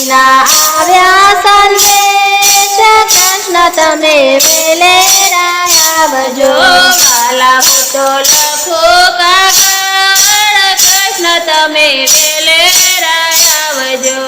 રૂક્ષ્મણીના આવ્યા સંદેશ કૃષ્ણ તમે વેલેરા આવજો વાલા હું તો લખું કાગળ કૃષ્ણ તમે વેલેરા આવજો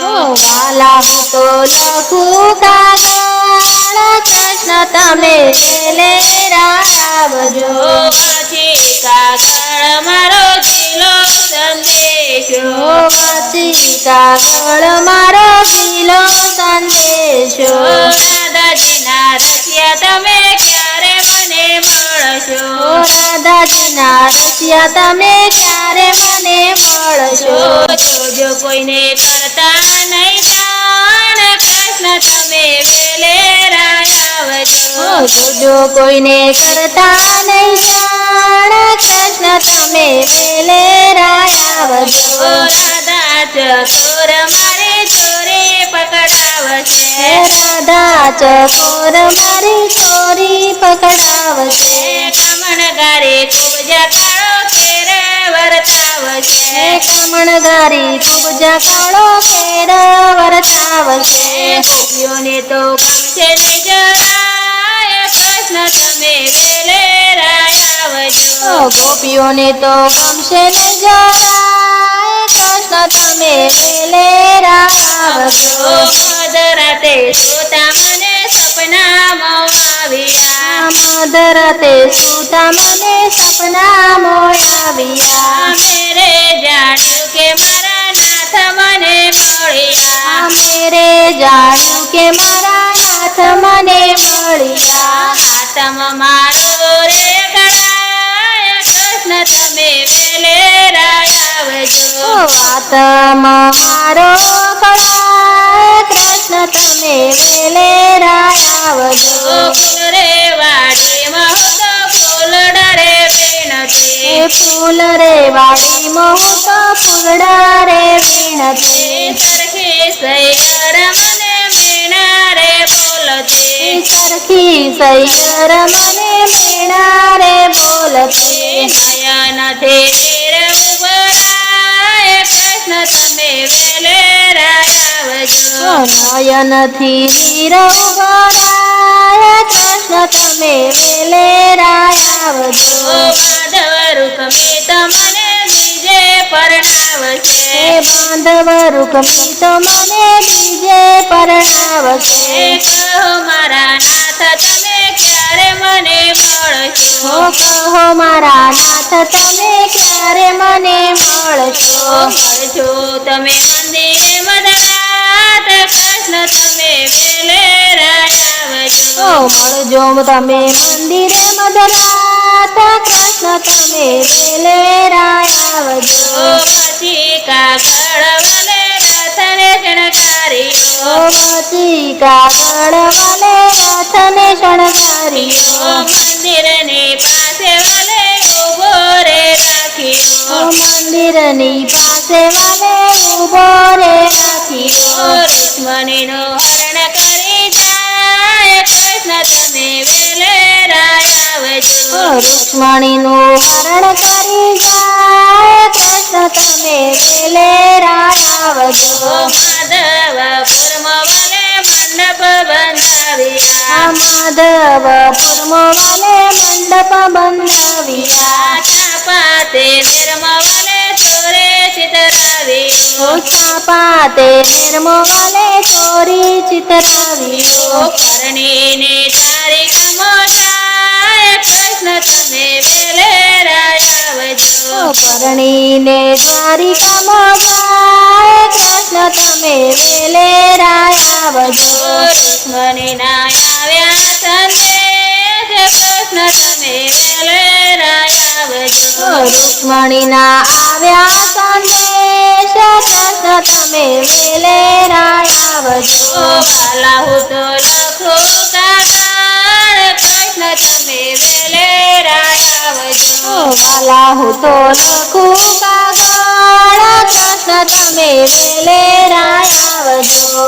વાલા હું તો લખું કાગળ કૃષ્ણ તમે વેલેરા આવજો પછી કાગળ મારો જીલો સંદેશો પછી કાગળ મારો જીલો સંદેશો રાધાજીના રસિયા તમે ક્યારે મને મળશો રાધાજીના રસિયા તમે ક્યારે મને મળશો જોજો કોઈને કરતા નહીં જાણ કૃષ્ણ તમે વેલેરા આવજો જોજો કોઈને કરતા નહીં જાણ કૃષ્ણ તમે વેલેરા આવજો રાધા ચકોર મારી ચોરી પકડાવશે રાધા ચકોર મારી ચોરી પકડાવશે કમણગારે કુબજા કાળો કેર વર્તાવશે કમણગારી કુબજા કાળો કેર વર્તાવશે ગોપીઓને તો ગમશે નહીં જરાય કૃષ્ણ તમે વેલેરા આવજો ગોપીઓને તો ગમશે નહીં જરાય કૃષ્ણ તમે વેલેરા આવજો મધરાતે જોતા મને સપનામાં આવ્યા મધરાતે સૂતા મને સપનામાં આવ્યા મેરે જાણ્યું કે મારા નાથ મને મળ્યા મેરે જાણ્યું કે મારા નાથ મને મળ્યા હાથમાં મારો રે ગળાય કૃષ્ણ તમે વેલેરા આવજો વાતમાં મારો કળાય કૃષ્ણ તમે વેલેરા આવજો ફૂલ રે વાડીમાં હું તો ફૂલડા રે વીણતી ફૂલ રે વાડીમાં હું તો ફૂલડા રે વીણતી સરખી સૈયર મને મીણા રે બોલતી સરખી સૈયર મને મીણા રે બોલતી નયનથી નીર ઉભરાય કૃષ્ણ તમે વેલેરા આવજો નયનથી નીર ઉભરાય કૃષ્ણ તમે વેલેરા આવજો માધવ રૂકમી તમને બીજે પરણાવશે બાંધવ રૂકમી તો મને બીજે પરણાવશે કહો મારા નાથ તમે ક્યારે મને મળશો કહો મારા નાથ તમે ક્યારે મને મળશો મળશો તમે મંદિરે મધરાત કૃષ્ણ તમે વેલેરા આવજો મળજો તમે મંદિરે મધરાત કૃષ્ણ તમે વેલેરા આવજો પછી કાગળ વાલે રથને શણગાર્યો પછી કાગળ વાલે રથને શણગાર્યો મંદિરની પાસે વાલે ઉભો રે રાખ્યો મંદિરની પાસે વાલે ઉભો રે રાખ્યો રૂક્ષ્મણીનું હરણ કરી જાય કૃષ્ણ તમે વેલેરા આવજો રૂક્ષ્મણીનું હરણ કરી જાય કૃષ્ણ તમે વેલેરા આવજો માધવપુરમાં વાલે મંડપ બંધાવ્યા માધવપુરમાં વાલે મંડપ બંધાવ્યા ચાપાતે નિર્મા વાલે ચોરે ચિતરાવ્યો છાપાતે નિર્મો વાલે ચોરી ચિતરાવ્યો પરણીને તારીખમાં જાય કૃષ્ણ તમે વેલેરા આવજો પરણીને દ્વારિકામાં જાય કૃષ્ણ તમે વેલેરા આવજો રૂક્ષ્મણીના આવ્યા સંદેશ કૃષ્ણ તમે વેલેરા આવજો રૂક્ષ્મણીના આવ્યા સંદેશ કૃષ્ણ તમે વેલેરા આવજો વાલા હું તો લખું કાગળ કૃષ્ણ તમે વેલેરા આવજો વાલા હું તો લખું કાગળ કૃષ્ણ તમે વેલેરા આવજો